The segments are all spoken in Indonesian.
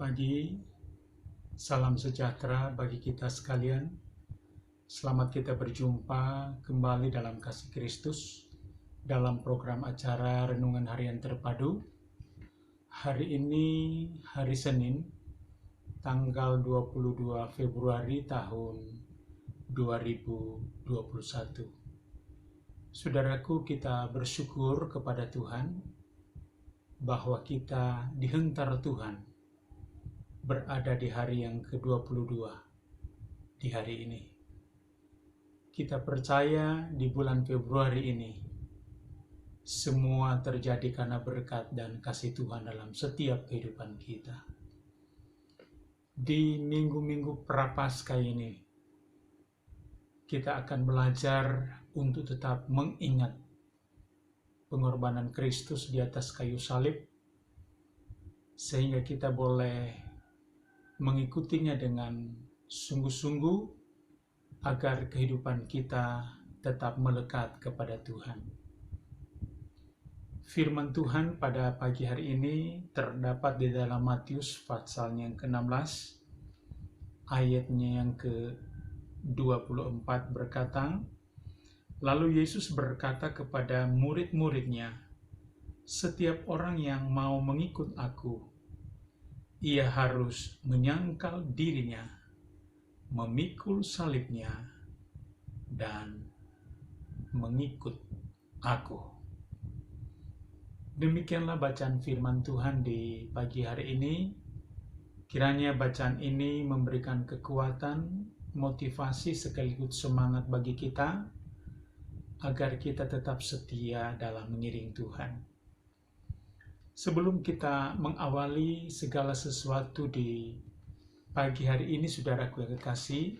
pagi, salam sejahtera bagi kita sekalian. Selamat kita berjumpa kembali dalam kasih Kristus dalam program acara Renungan Harian Terpadu. Hari ini hari Senin, tanggal 22 Februari tahun 2021. Saudaraku, kita bersyukur kepada Tuhan bahwa kita dihentar Tuhan berada di hari yang ke-22 di hari ini. Kita percaya di bulan Februari ini semua terjadi karena berkat dan kasih Tuhan dalam setiap kehidupan kita. Di minggu-minggu Prapaskah ini kita akan belajar untuk tetap mengingat pengorbanan Kristus di atas kayu salib, sehingga kita boleh mengikutinya dengan sungguh-sungguh agar kehidupan kita tetap melekat kepada Tuhan. Firman Tuhan pada pagi hari ini terdapat di dalam Matius pasalnya yang ke-16, ayatnya yang ke-24 berkata, "Lalu Yesus berkata kepada murid-muridnya, 'Setiap orang yang mau mengikut aku, ia harus menyangkal dirinya, memikul salibnya, dan mengikut aku.'" Demikianlah bacaan firman Tuhan di pagi hari ini. Kiranya bacaan ini memberikan kekuatan, motivasi sekaligus semangat bagi kita agar kita tetap setia dalam mengiring Tuhan. Sebelum kita mengawali segala sesuatu di pagi hari ini, saudaraku yang kekasih,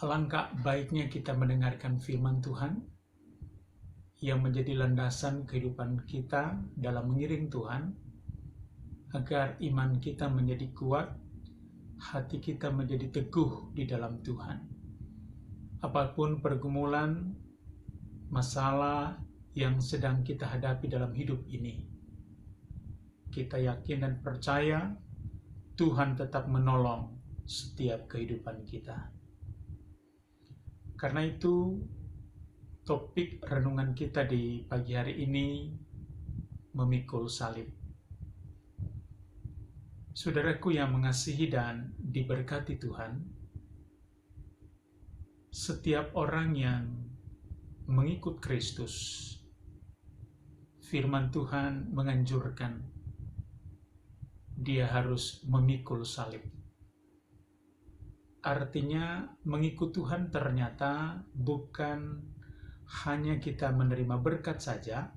alangkah baiknya kita mendengarkan firman Tuhan yang menjadi landasan kehidupan kita dalam mengiring Tuhan, agar iman kita menjadi kuat, hati kita menjadi teguh di dalam Tuhan. Apapun pergumulan, masalah yang sedang kita hadapi dalam hidup ini, kita yakin dan percaya Tuhan tetap menolong setiap kehidupan kita. Karena itu, topik renungan kita di pagi hari ini memikul salib. Saudaraku yang mengasihi dan diberkati Tuhan, setiap orang yang mengikut Kristus, firman Tuhan menganjurkan dia harus memikul salib. Artinya mengikut Tuhan ternyata bukan hanya kita menerima berkat saja,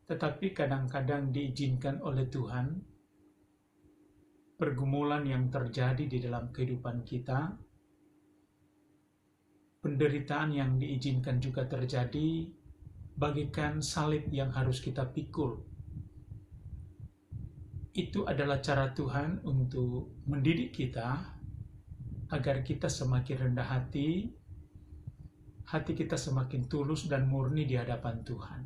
tetapi kadang-kadang diizinkan oleh Tuhan pergumulan yang terjadi di dalam kehidupan kita, penderitaan yang diizinkan juga terjadi, bagaikan salib yang harus kita pikul. Itu adalah cara Tuhan untuk mendidik kita agar kita semakin rendah hati kita semakin tulus dan murni di hadapan Tuhan.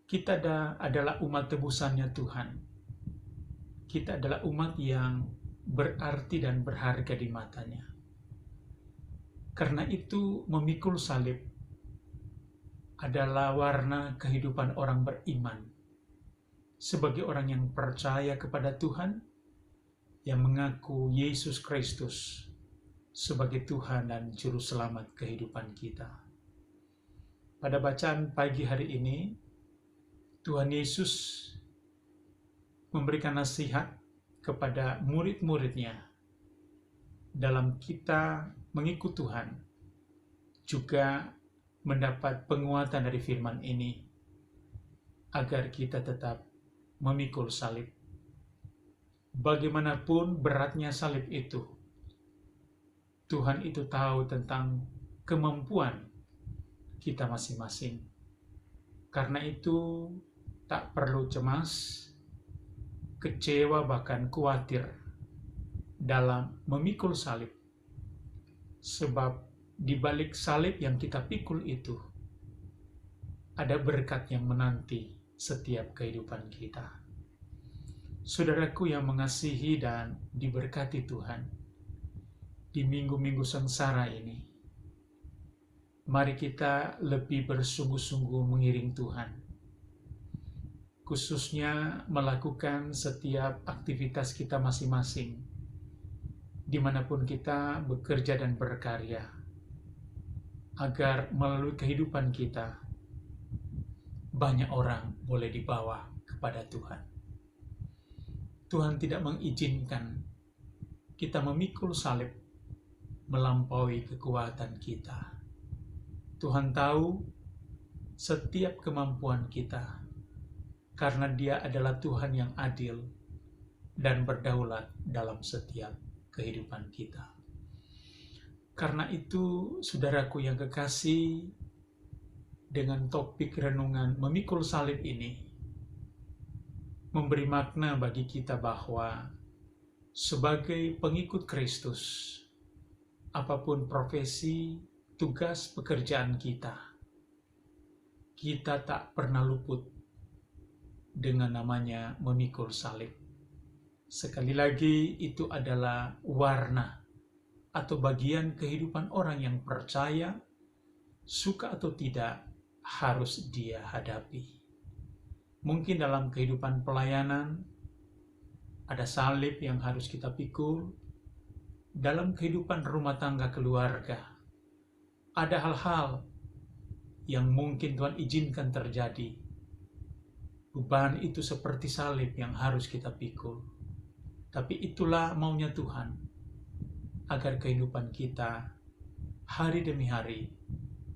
Kita adalah umat tebusannya Tuhan. Kita adalah umat yang berarti dan berharga di matanya. Karena itu memikul salib adalah warna kehidupan orang beriman. Sebagai orang yang percaya kepada Tuhan, yang mengaku Yesus Kristus sebagai Tuhan dan Juru Selamat kehidupan kita. Pada bacaan pagi hari ini, Tuhan Yesus memberikan nasihat kepada murid-muridnya dalam kita mengikut Tuhan, juga mendapat penguatan dari firman ini, agar kita tetap memikul salib. Bagaimanapun beratnya salib itu, Tuhan itu tahu tentang kemampuan kita masing-masing. Karena itu tak perlu cemas, kecewa, bahkan khawatir dalam memikul salib. Sebab di balik salib yang kita pikul itu, ada berkat yang menanti setiap kehidupan kita. Saudaraku yang mengasihi dan diberkati Tuhan, di minggu-minggu sengsara ini, mari kita lebih bersungguh-sungguh mengiring Tuhan, khususnya melakukan setiap aktivitas kita masing-masing, dimanapun kita bekerja dan berkarya, agar melalui kehidupan kita, banyak orang boleh dibawa kepada Tuhan. Tuhan tidak mengizinkan kita memikul salib melampaui kekuatan kita. Tuhan tahu setiap kemampuan kita, karena Dia adalah Tuhan yang adil dan berdaulat dalam setiap kehidupan kita. Karena itu, saudaraku yang kekasih, dengan topik renungan memikul salib ini, memberi makna bagi kita bahwa sebagai pengikut Kristus, apapun profesi, tugas pekerjaan kita tak pernah luput dengan namanya memikul salib. Sekali lagi, itu adalah warna atau bagian kehidupan orang yang percaya, suka atau tidak, harus dia hadapi. Mungkin dalam kehidupan pelayanan, ada salib yang harus kita pikul. Dalam kehidupan rumah tangga keluarga, ada hal-hal yang mungkin Tuhan izinkan terjadi. Beban itu seperti salib yang harus kita pikul. Tapi itulah maunya Tuhan, agar kehidupan kita hari demi hari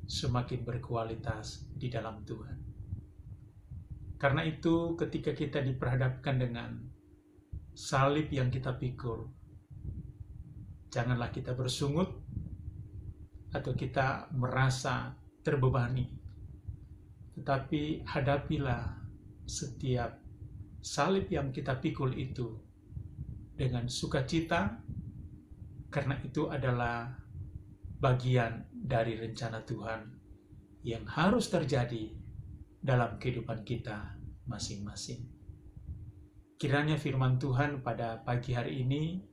semakin berkualitas di dalam Tuhan. Karena itu, ketika kita diperhadapkan dengan salib yang kita pikul, janganlah kita bersungut atau kita merasa terbebani, tetapi hadapilah setiap salib yang kita pikul itu dengan sukacita, karena itu adalah bagian dari rencana Tuhan yang harus terjadi dalam kehidupan kita masing-masing. Kiranya firman Tuhan pada pagi hari ini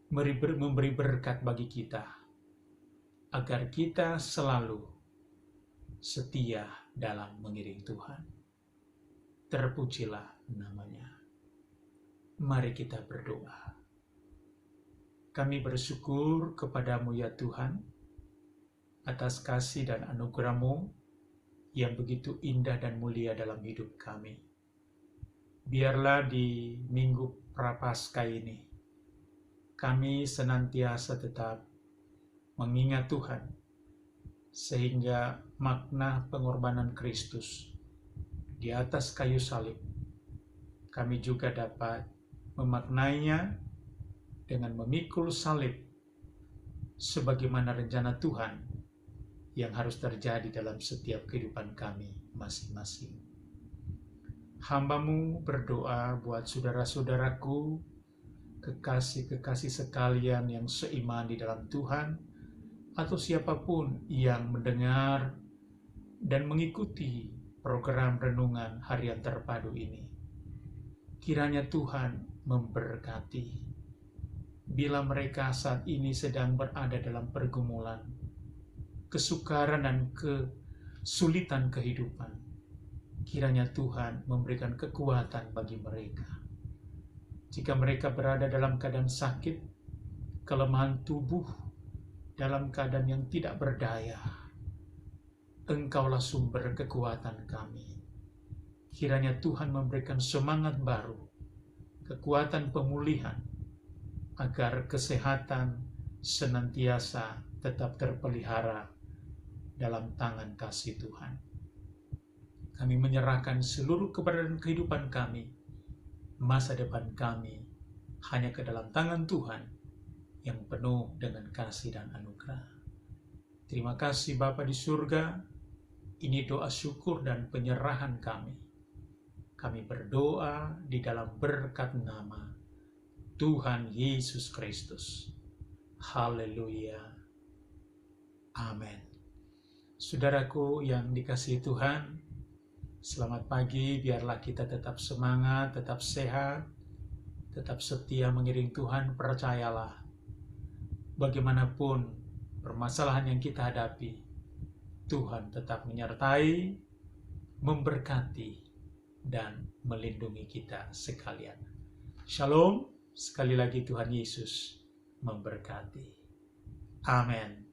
memberi berkat bagi kita, agar kita selalu setia dalam mengiring Tuhan. Terpujilah namanya. Mari kita berdoa. Kami bersyukur kepadamu ya Tuhan, atas kasih dan anugerah-Mu yang begitu indah dan mulia dalam hidup kami. Biarlah di Minggu Prapaskah ini, kami senantiasa tetap mengingat Tuhan, sehingga makna pengorbanan Kristus di atas kayu salib, kami juga dapat memaknainya dengan memikul salib sebagaimana rencana Tuhan yang harus terjadi dalam setiap kehidupan kami masing-masing. Hamba-Mu berdoa buat saudara-saudaraku, kekasih-kekasih sekalian yang seiman di dalam Tuhan, atau siapapun yang mendengar dan mengikuti program renungan harian terpadu ini. Kiranya Tuhan memberkati. Bila mereka saat ini sedang berada dalam pergumulan, kesukaran dan kesulitan kehidupan, kiranya Tuhan memberikan kekuatan bagi mereka. Jika mereka berada dalam keadaan sakit, kelemahan tubuh, dalam keadaan yang tidak berdaya, Engkaulah sumber kekuatan kami. Kiranya Tuhan memberikan semangat baru, kekuatan pemulihan, agar kesehatan senantiasa tetap terpelihara dalam tangan kasih Tuhan. Kami menyerahkan seluruh keberadaan kehidupan kami, masa depan kami, hanya ke dalam tangan Tuhan yang penuh dengan kasih dan anugerah. Terima kasih Bapa di surga, ini doa syukur dan penyerahan kami. Kami berdoa di dalam berkat nama Tuhan Yesus Kristus. Haleluya. Amin. Saudaraku yang dikasihi Tuhan, selamat pagi, biarlah kita tetap semangat, tetap sehat, tetap setia mengiring Tuhan, percayalah, bagaimanapun permasalahan yang kita hadapi, Tuhan tetap menyertai, memberkati, dan melindungi kita sekalian. Shalom, sekali lagi Tuhan Yesus memberkati. Amin.